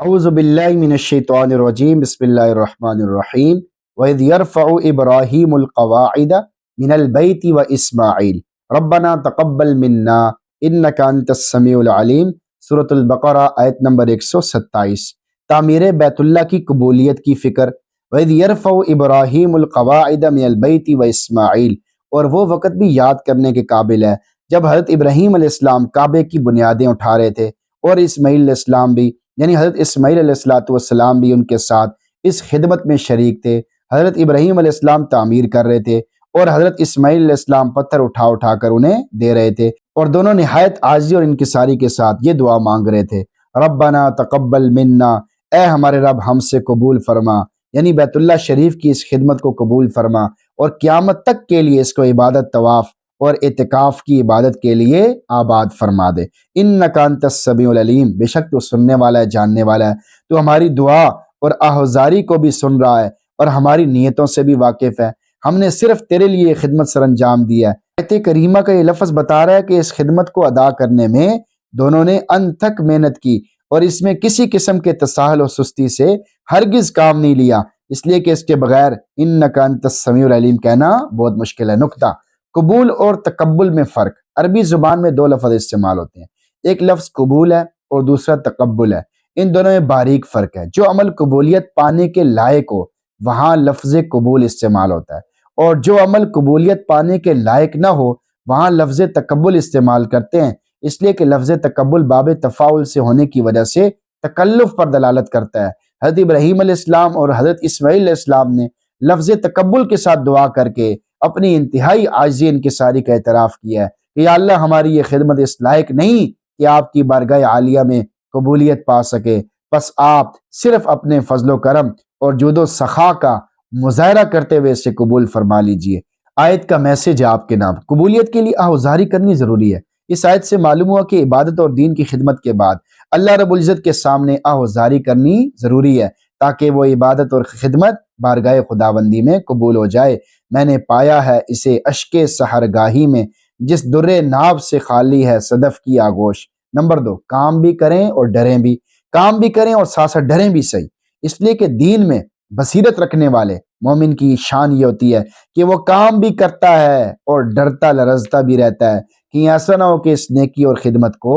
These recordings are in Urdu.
اعوذ باللہ من الشیطان الرجیم بسم اللہ الرحمن الرحیم وَإِذْ يَرْفَعُ إِبْرَاهِيمُ الْقَوَاعِدَ مِنَ الْبَيْتِ وَإِسْمَاعِيلُ رَبَّنَا تَقَبَّلْ مِنَّا إِنَّكَ أَنْتَ السَّمِيعُ الْعَلِيمُ سورۃ البقرہ آیت نمبر 127۔ تعمیر بیت اللہ کی قبولیت کی فکر۔ وَإِذْ يَرْفَعُ إِبْرَاهِيمُ الْقَوَاعِدَ مِنَ الْبَيْتِ وَإِسْمَاعِيلُ، اور وہ وقت بھی یاد کرنے کے قابل ہے جب حضرت ابراہیم علیہ السلام کعبے کی بنیادیں اٹھا رہے تھے، اور اسماعیل علیہ السلام بھی، یعنی حضرت اسماعیل علیہ السلام بھی ان کے ساتھ اس خدمت میں شریک تھے۔ حضرت ابراہیم علیہ السلام تعمیر کر رہے تھے اور حضرت اسماعیل علیہ السلام پتھر اٹھا کر انہیں دے رہے تھے، اور دونوں نہایت عاجزی اور انکساری کے ساتھ یہ دعا مانگ رہے تھے، ربنا تقبل منا، اے ہمارے رب ہم سے قبول فرما، یعنی بیت اللہ شریف کی اس خدمت کو قبول فرما، اور قیامت تک کے لیے اس کو عبادت، طواف اور اعتکاف کی عبادت کے لیے آباد فرما دے۔ انک انت السمیع العلیم، بے شک تو سننے والا ہے، جاننے والا ہے، تو ہماری دعا اور آہوازاری کو بھی سن رہا ہے اور ہماری نیتوں سے بھی واقف ہے۔ ہم نے صرف تیرے لیے خدمت سر انجام دیا ہے۔ آیت کریمہ کا یہ لفظ بتا رہا ہے کہ اس خدمت کو ادا کرنے میں دونوں نے انتھک محنت کی، اور اس میں کسی قسم کے تساہل اور سستی سے ہرگز کام نہیں لیا، اس لیے کہ اس کے بغیر انک انت السمیع العلیم کہنا بہت مشکل ہے۔ نقطہ، قبول اور تقبل میں فرق۔ عربی زبان میں دو لفظ استعمال ہوتے ہیں، ایک لفظ قبول ہے اور دوسرا تقبل ہے۔ ان دونوں میں باریک فرق ہے۔ جو عمل قبولیت پانے کے لائق ہو وہاں لفظ قبول استعمال ہوتا ہے، اور جو عمل قبولیت پانے کے لائق نہ ہو وہاں لفظ تقبل استعمال کرتے ہیں، اس لیے کہ لفظ تقبل باب تفاعل سے ہونے کی وجہ سے تکلف پر دلالت کرتا ہے۔ حضرت ابراہیم علیہ السلام اور حضرت اسماعیل علیہ السلام نے لفظ تقبل کے ساتھ دعا کر کے اپنی انتہائی عاجزی انکساری کا اعتراف کیا ہے کہ یا اللہ ہماری یہ خدمت اس لائق نہیں کہ آپ کی بارگاہ عالیہ میں قبولیت پا سکے، بس آپ صرف اپنے فضل و کرم اور جود و سخا کا مظاہرہ کرتے ہوئے اسے قبول فرما لیجئے۔ آیت کا میسج آپ کے نام۔ قبولیت کے لیے آہوازاری کرنی ضروری ہے۔ اس آیت سے معلوم ہوا کہ عبادت اور دین کی خدمت کے بعد اللہ رب العزت کے سامنے آہوازاری کرنی ضروری ہے، تاکہ وہ عبادت اور خدمت بارگاہ خداوندی میں قبول ہو جائے۔ میں نے پایا ہے اسے اشک سحرگاہی میں، جس در ناب سے خالی ہے صدف کی آغوش۔ نمبر 2، کام بھی کریں اور ڈریں بھی۔ کام بھی کریں اور ساتھ ساتھ ڈریں بھی صحیح، اس لیے کہ دین میں بصیرت رکھنے والے مومن کی شان یہ ہوتی ہے کہ وہ کام بھی کرتا ہے اور ڈرتا لرزتا بھی رہتا ہے، کہ ایسا نہ ہو کہ اس نیکی اور خدمت کو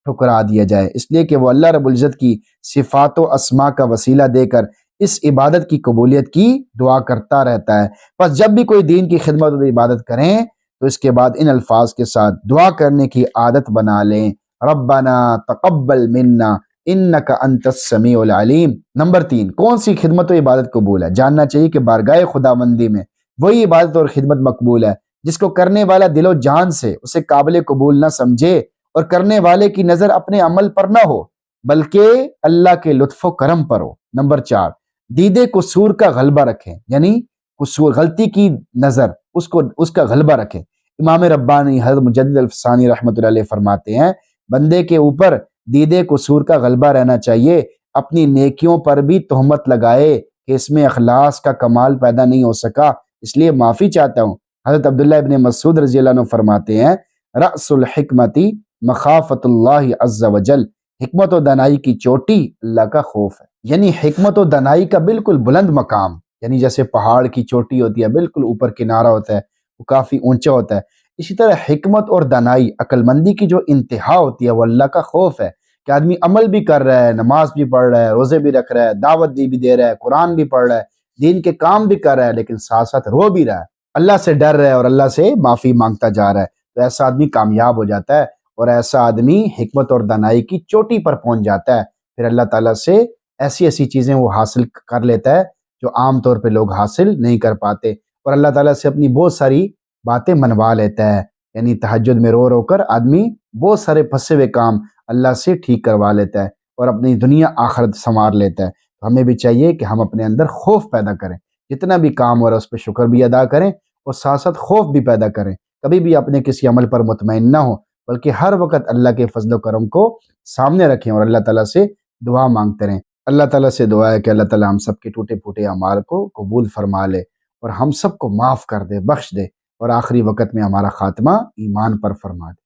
ٹھکرا دیا جائے، اس لیے کہ وہ اللہ رب العزت کی صفات و اسماء کا وسیلہ دے کر اس عبادت کی قبولیت کی دعا کرتا رہتا ہے۔ بس جب بھی کوئی دین کی خدمت اور عبادت کریں تو اس کے بعد ان الفاظ کے ساتھ دعا کرنے کی عادت بنا لیں، ربنا تقبل منا انک انت السمیع العلیم۔ نمبر 3، کون سی خدمت و عبادت قبول ہے؟ جاننا چاہیے کہ بارگاہ خداوندی میں وہی عبادت اور خدمت مقبول ہے جس کو کرنے والا دل و جان سے اسے قابل قبول نہ سمجھے، اور کرنے والے کی نظر اپنے عمل پر نہ ہو بلکہ اللہ کے لطف و کرم پر ہو۔ نمبر 4، دیدے قصور کا غلبہ رکھیں، یعنی قصور، غلطی کی نظر اس کا غلبہ رکھیں۔ امام ربانی حضرت مجدد الفسانی رحمۃ اللہ علیہ فرماتے ہیں بندے کے اوپر دیدے قصور کا غلبہ رہنا چاہیے، اپنی نیکیوں پر بھی تہمت لگائے کہ اس میں اخلاص کا کمال پیدا نہیں ہو سکا، اس لیے معافی چاہتا ہوں۔ حضرت عبداللہ ابن مسعود رضی اللہ عنہ فرماتے ہیں رأس الحکمتی مخافت اللہ عز وجل، حکمت و دانائی کی چوٹی اللہ کا خوف ہے، یعنی حکمت و دانائی کا بالکل بلند مقام، یعنی جیسے پہاڑ کی چوٹی ہوتی ہے بالکل اوپر کنارہ ہوتا ہے، وہ کافی اونچا ہوتا ہے، اسی طرح حکمت اور دانائی، عقل مندی کی جو انتہا ہوتی ہے وہ اللہ کا خوف ہے، کہ آدمی عمل بھی کر رہا ہے، نماز بھی پڑھ رہا ہے، روزے بھی رکھ رہا ہے، دعوت بھی دے رہا ہے، قرآن بھی پڑھ رہا ہے، دین کے کام بھی کر رہا ہے، لیکن ساتھ ساتھ رو بھی رہا ہے، اللہ سے ڈر رہا ہے اور اللہ سے معافی مانگتا جا رہا ہے، تو ایسا آدمی کامیاب ہو جاتا ہے، اور ایسا آدمی حکمت اور دانائی کی چوٹی پر پہنچ جاتا ہے، پھر اللہ تعالیٰ سے ایسی چیزیں وہ حاصل کر لیتا ہے جو عام طور پہ لوگ حاصل نہیں کر پاتے، اور اللہ تعالیٰ سے اپنی بہت ساری باتیں منوا لیتا ہے، یعنی تہجد میں رو کر آدمی بہت سارے پھنسے ہوئے کام اللہ سے ٹھیک کروا لیتا ہے اور اپنی دنیا آخرت سنوار لیتا ہے۔ تو ہمیں بھی چاہیے کہ ہم اپنے اندر خوف پیدا کریں، جتنا بھی کام ہو رہا ہے اس پہ شکر بھی ادا کریں اور ساتھ ساتھ خوف بھی پیدا کریں، کبھی بھی اپنے کسی عمل پر مطمئن نہ ہو بلکہ ہر وقت اللہ کے فضل و کرم کو سامنے رکھیں اور اللہ تعالیٰ سے دعا مانگتے رہیں۔ اللہ تعالیٰ سے دعا ہے کہ اللہ تعالیٰ ہم سب کے ٹوٹے پھوٹے اعمال کو قبول فرما لے اور ہم سب کو معاف کر دے، بخش دے، اور آخری وقت میں ہمارا خاتمہ ایمان پر فرما دے۔